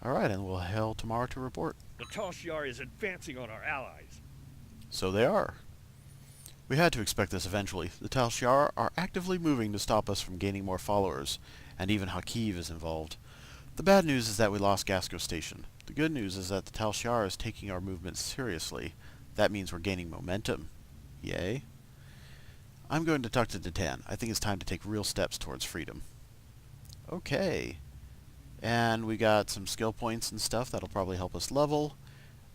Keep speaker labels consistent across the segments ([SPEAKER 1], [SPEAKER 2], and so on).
[SPEAKER 1] Alright, and we'll hail tomorrow to report.
[SPEAKER 2] The Tal Shiar is advancing on our allies.
[SPEAKER 1] So they are. We had to expect this eventually. The Tal Shiar are actively moving to stop us from gaining more followers, and even Hakiv is involved. The bad news is that we lost Gasco Station. The good news is that the Tal Shiar is taking our movement seriously. That means we're gaining momentum. Yay. I'm going to talk to Detan. I think it's time to take real steps towards freedom. Okay. And we got some skill points and stuff that'll probably help us level.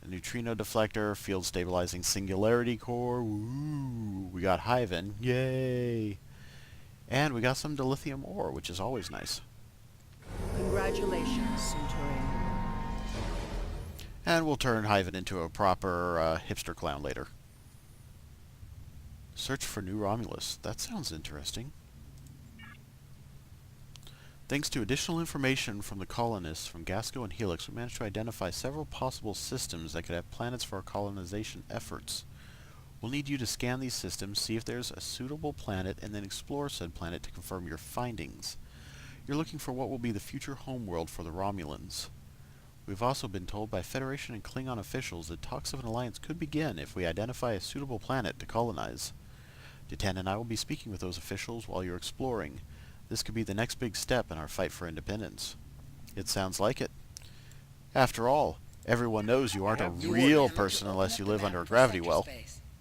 [SPEAKER 1] A neutrino deflector, field stabilizing singularity core. Woo! We got Hyven. Yay! And we got some dilithium ore, which is always nice.
[SPEAKER 3] Congratulations, Centurion.
[SPEAKER 1] And we'll turn Hyven into a proper hipster clown later. Search for new Romulus. That sounds interesting. Thanks to additional information from the colonists from Gasco and Helix, we managed to identify several possible systems that could have planets for our colonization efforts. We'll need you to scan these systems, see if there's a suitable planet, and then explore said planet to confirm your findings. You're looking for what will be the future homeworld for the Romulans. We've also been told by Federation and Klingon officials that talks of an alliance could begin if we identify a suitable planet to colonize. Detan and I will be speaking with those officials while you're exploring. This could be the next big step in our fight for independence. It sounds like it. After all, everyone knows you aren't a real person unless you live under a gravity well.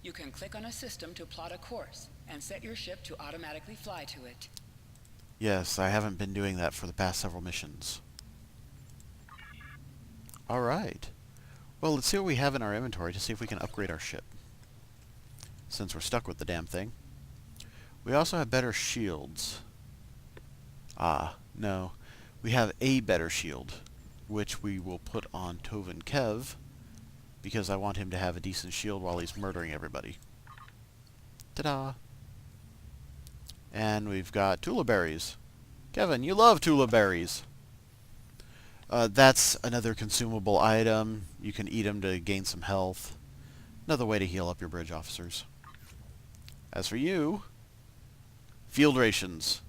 [SPEAKER 4] You can click on a system to plot a course, and set your ship to automatically fly to it.
[SPEAKER 1] Yes, I haven't been doing that for the past several missions. Alright. Well, let's see what we have in our inventory to see if we can upgrade our ship. Since we're stuck with the damn thing. We also have better shields. No. We have a better shield, which we will put on Tovin Kev, because I want him to have a decent shield while he's murdering everybody. Ta-da! And we've got Tula Berries. Kevin, you love Tula Berries! That's another consumable item. You can eat them to gain some health. Another way to heal up your bridge officers. As for you, field rations.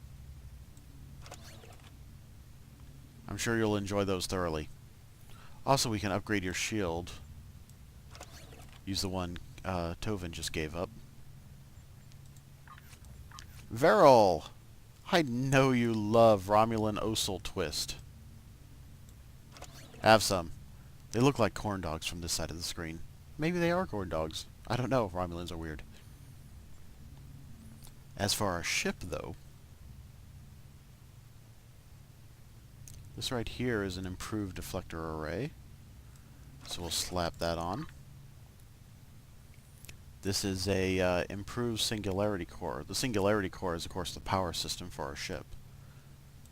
[SPEAKER 1] I'm sure you'll enjoy those thoroughly. Also, we can upgrade your shield. Use the one Tovin just gave up. Veril! I know you love Romulan Osel Twist. Have some. They look like corn dogs from this side of the screen. Maybe they are corn dogs. I don't know. Romulans are weird. As for our ship, though, this right here is an improved deflector array. So we'll slap that on. This is a improved singularity core. The singularity core is, of course, the power system for our ship.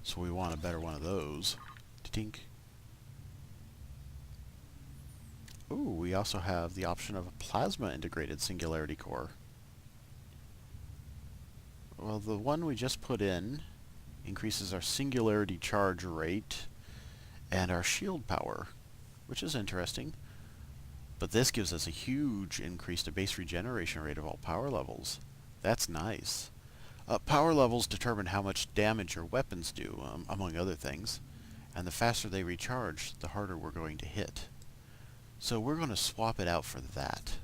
[SPEAKER 1] So we want a better one of those. Tink. Ooh, we also have the option of a plasma integrated singularity core. Well, the one we just put in increases our singularity charge rate and our shield power, which is interesting. But this gives us a huge increase to base regeneration rate of all power levels. That's nice. Power levels determine how much damage your weapons do, among other things. And the faster they recharge, the harder we're going to hit. So we're going to swap it out for that.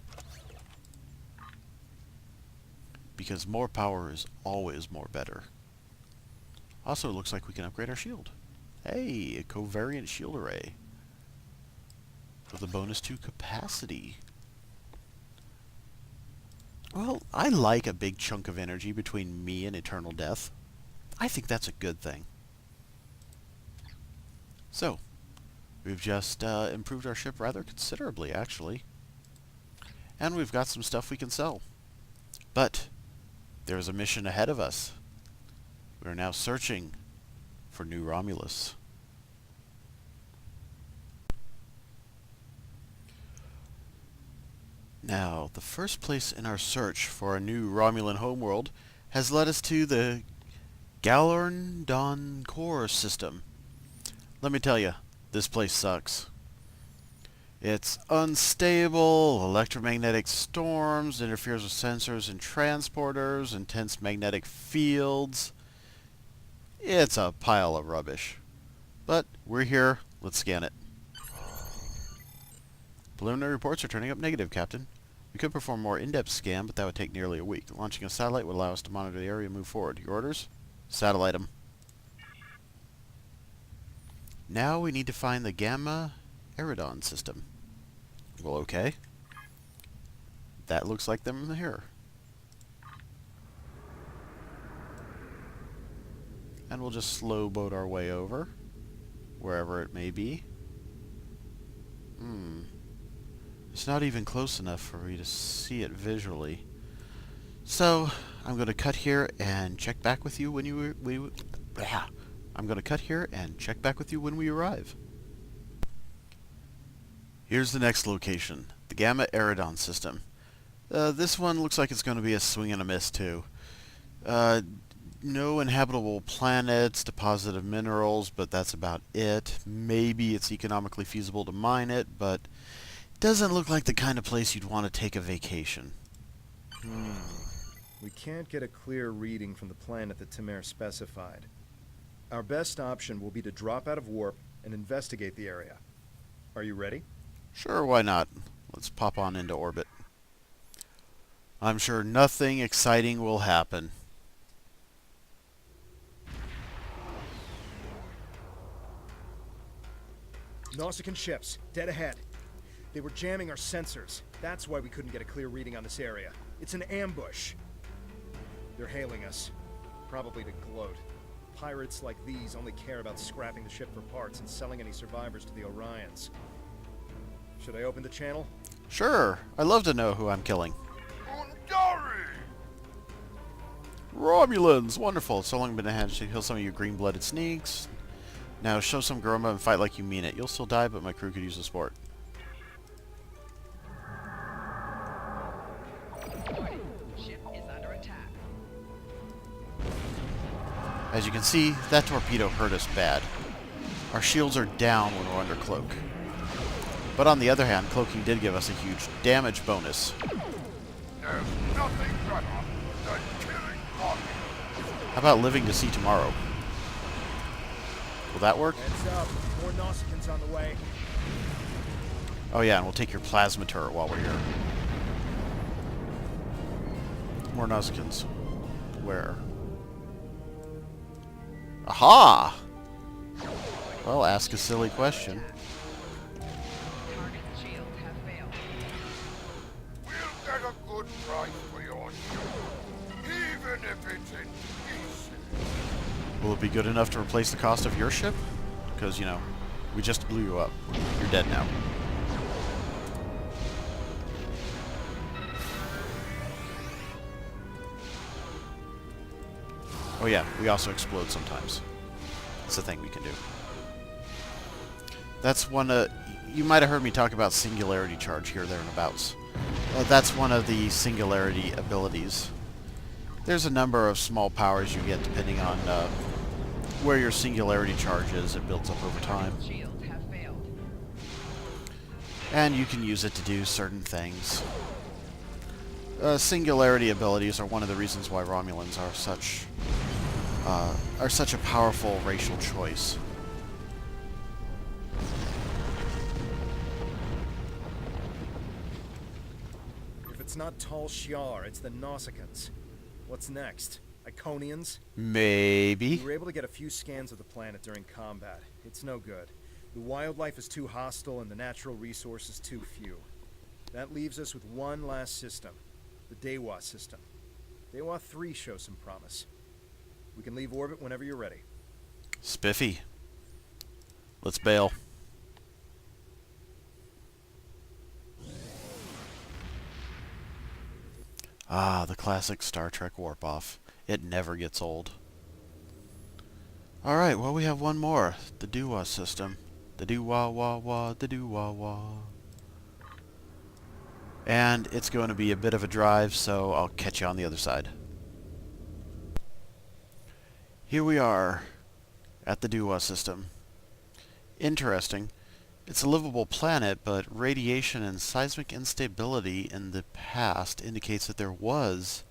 [SPEAKER 1] Because more power is always more better. Also, it looks like we can upgrade our shield. Hey, a covariant shield array. With a bonus to capacity. Well, I like a big chunk of energy between me and eternal death. I think that's a good thing. So, we've just improved our ship rather considerably, actually. And we've got some stuff we can sell. But there's a mission ahead of us. We are now searching for New Romulus. Now, the first place in our search for a new Romulan homeworld has led us to the Galorndon core system. Let me tell you, this place sucks. It's unstable, electromagnetic storms, interferes with sensors and transporters, intense magnetic fields. It's a pile of rubbish. But we're here, let's scan it. Preliminary reports are turning up negative, Captain. We could perform a more in-depth scan, but that would take nearly a week. Launching a satellite would allow us to monitor the area and move forward. Your orders? Satellite 'em. Now we need to find the Gamma Eridon system. Well, okay. That looks like them here. And we'll just slow boat our way over, wherever it may be. It's not even close enough for me to see it visually. So, I'm going to cut here and check back with you when I'm going to cut here and check back with you when we arrive. Here's the next location, the Gamma Eridon system. This one looks like it's going to be a swing and a miss too. No inhabitable planets, deposit of minerals, but that's about it. Maybe it's economically feasible to mine it, but it doesn't look like the kind of place you'd want to take a vacation.
[SPEAKER 3] We can't get a clear reading from the planet that Tamir specified. Our best option will be to drop out of warp and investigate the area. Are you ready?
[SPEAKER 1] Sure, why not? Let's pop on into orbit. I'm sure nothing exciting will happen.
[SPEAKER 3] Nausicaan ships, dead ahead. They were jamming our sensors. That's why we couldn't get a clear reading on this area. It's an ambush. They're hailing us. Probably to gloat. Pirates like these only care about scrapping the ship for parts and selling any survivors to the Orions. Should I open the channel?
[SPEAKER 1] Sure, I'd love to know who I'm killing. Romulans! Wonderful. So long been a hand to kill some of you green-blooded sneaks. Now show some groma and fight like you mean it. You'll still die, but my crew could use the sport.
[SPEAKER 4] Ship is under attack.
[SPEAKER 1] As you can see, that torpedo hurt us bad. Our shields are down when we're under cloak. But on the other hand, cloaking did give us a huge damage bonus.
[SPEAKER 5] There's nothing better than killing Romulans.
[SPEAKER 1] How about living to see tomorrow? Will that work?
[SPEAKER 3] Heads up. More Nausicans on the way.
[SPEAKER 1] Oh yeah, and we'll take your plasma turret while we're here. More Nausicans. Where? Aha! Well, ask a silly question.
[SPEAKER 4] Target's shields have failed.
[SPEAKER 5] We'll get a good price for your ship, even if it's in pieces.
[SPEAKER 1] Will it be good enough to replace the cost of your ship? Because, you know, we just blew you up. You're dead now. Oh yeah, we also explode sometimes. It's a thing we can do. That's one you might have heard me talk about singularity charge here, there, and abouts. That's one of the singularity abilities. There's a number of small powers you get depending on where your singularity charge is. It builds up over time.
[SPEAKER 4] Shields have failed.
[SPEAKER 1] And you can use it to do certain things. Singularity abilities are one of the reasons why Romulans are such a powerful racial choice.
[SPEAKER 3] If it's not Tal Shiar, it's the Nausicans. What's next? Iconians?
[SPEAKER 1] Maybe.
[SPEAKER 3] We were able to get a few scans of the planet during combat. It's no good. The wildlife is too hostile and the natural resources too few. That leaves us with one last system. The Dewa system. Dewa 3 shows some promise. We can leave orbit whenever you're ready.
[SPEAKER 1] Spiffy. Let's bail. Ah, the classic Star Trek warp-off. It never gets old. Alright, well we have one more. The Dewa system. The Dewa-wa-wa, the Dewa-wa. And it's going to be a bit of a drive, so I'll catch you on the other side. Here we are at the Dewa system. Interesting. It's a livable planet, but radiation and seismic instability in the past indicates that there was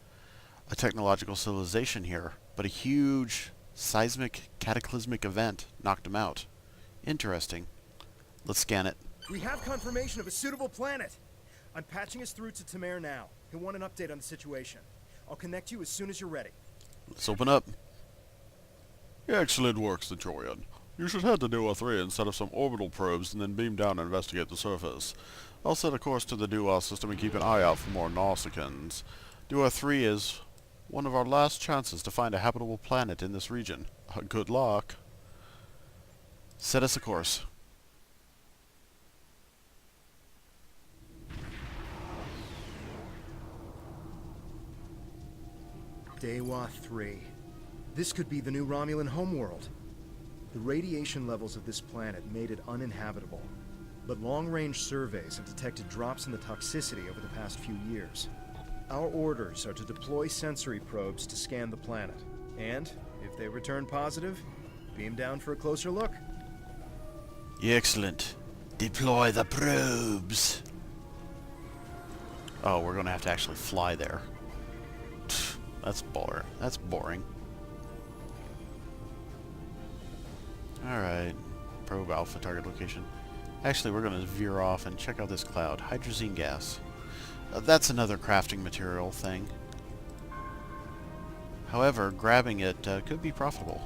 [SPEAKER 1] a technological civilization here, but a huge seismic cataclysmic event knocked them out. Interesting. Let's scan it.
[SPEAKER 3] We have confirmation of a suitable planet. I'm patching us through to Tamir now. He'll want an update on the situation. I'll connect you as soon as you're ready.
[SPEAKER 1] Let's open up.
[SPEAKER 6] Excellent work, Centurion. You should head to Dua 3 and set up some orbital probes and then beam down and investigate the surface. I'll set a course to the Dua system and keep an eye out for more Nausicaans. Dua 3 is one of our last chances to find a habitable planet in this region. Good luck.
[SPEAKER 1] Set us a course.
[SPEAKER 3] Dewa 3. This could be the new Romulan homeworld. The radiation levels of this planet made it uninhabitable, but long-range surveys have detected drops in the toxicity over the past few years. Our orders are to deploy sensory probes to scan the planet, and, if they return positive, beam down for a closer look.
[SPEAKER 1] Excellent. Deploy the probes. Oh, we're gonna have to actually fly there. That's boring. That's boring. Alright. Probe alpha target location. Actually, we're going to veer off and check out this cloud. Hydrazine gas. That's another crafting material thing. However, grabbing it could be profitable.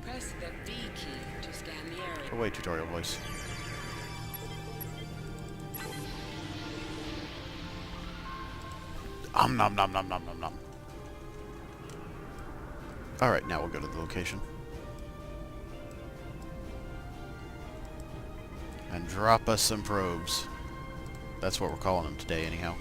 [SPEAKER 4] Press the V key to scan the area.
[SPEAKER 1] Oh wait, tutorial voice. Nom nom nom nom nom nom. Alright, now we'll go to the location. And drop us some probes. That's what we're calling them today, anyhow.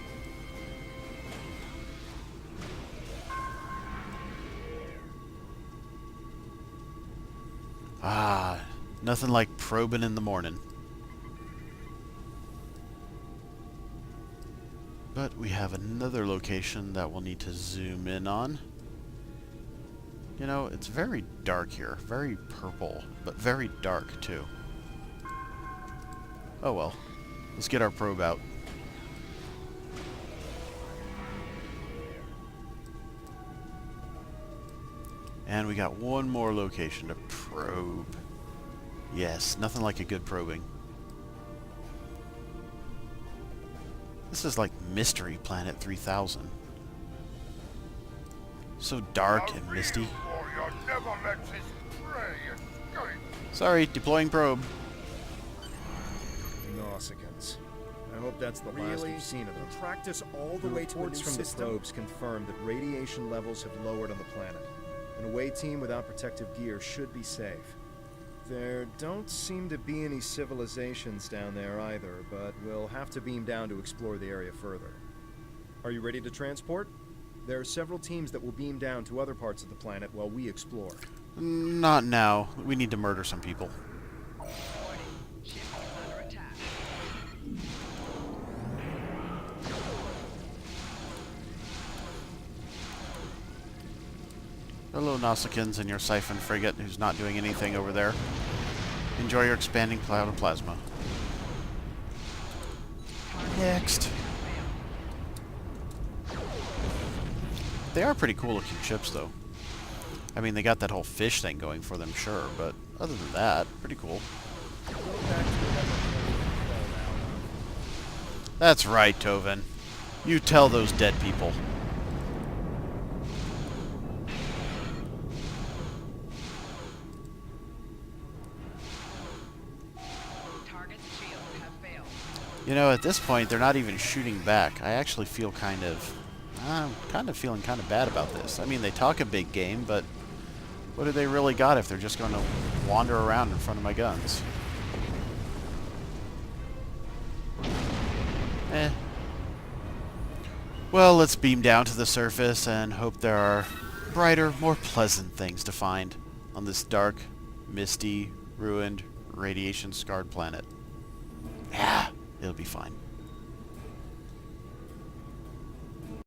[SPEAKER 1] Ah, nothing like probing in the morning. But we have another location that we'll need to zoom in on. You know, it's very dark here. Very purple, but very dark, too. Oh well. Let's get our probe out. And we got one more location to probe. Yes, nothing like a good probing. This is like Mystery Planet 3000. So dark and misty.
[SPEAKER 5] Never lets his prey escape.
[SPEAKER 1] Sorry, deploying probe.
[SPEAKER 3] Nausicaans. I hope that's the last we've seen of them.
[SPEAKER 7] Tracked us all
[SPEAKER 3] The
[SPEAKER 7] the way to a new
[SPEAKER 3] reports from
[SPEAKER 7] system.
[SPEAKER 3] the probes confirm that radiation levels have lowered on the planet. An away team without protective gear should be safe. There don't seem to be any civilizations down there either, but we'll have to beam down to explore the area further. Are you ready to transport? There are several teams that will beam down to other parts of the planet while we explore.
[SPEAKER 1] Not now. We need to murder some people. Hello, Nausicaans and your Siphon frigate who's not doing anything over there. Enjoy your expanding cloud of plasma. Next. They are pretty cool looking ships, though. I mean, they got that whole fish thing going for them, sure, but other than that, pretty cool. That's right, Tovin. You tell those dead people. You know, at this point, they're not even shooting back. I actually feel I'm kind of feeling kind of bad about this. I mean, they talk a big game, but what do they really got if they're just going to wander around in front of my guns? Eh. Well, let's beam down to the surface and hope there are brighter, more pleasant things to find on this dark, misty, ruined, radiation-scarred planet. Yeah, it'll be fine.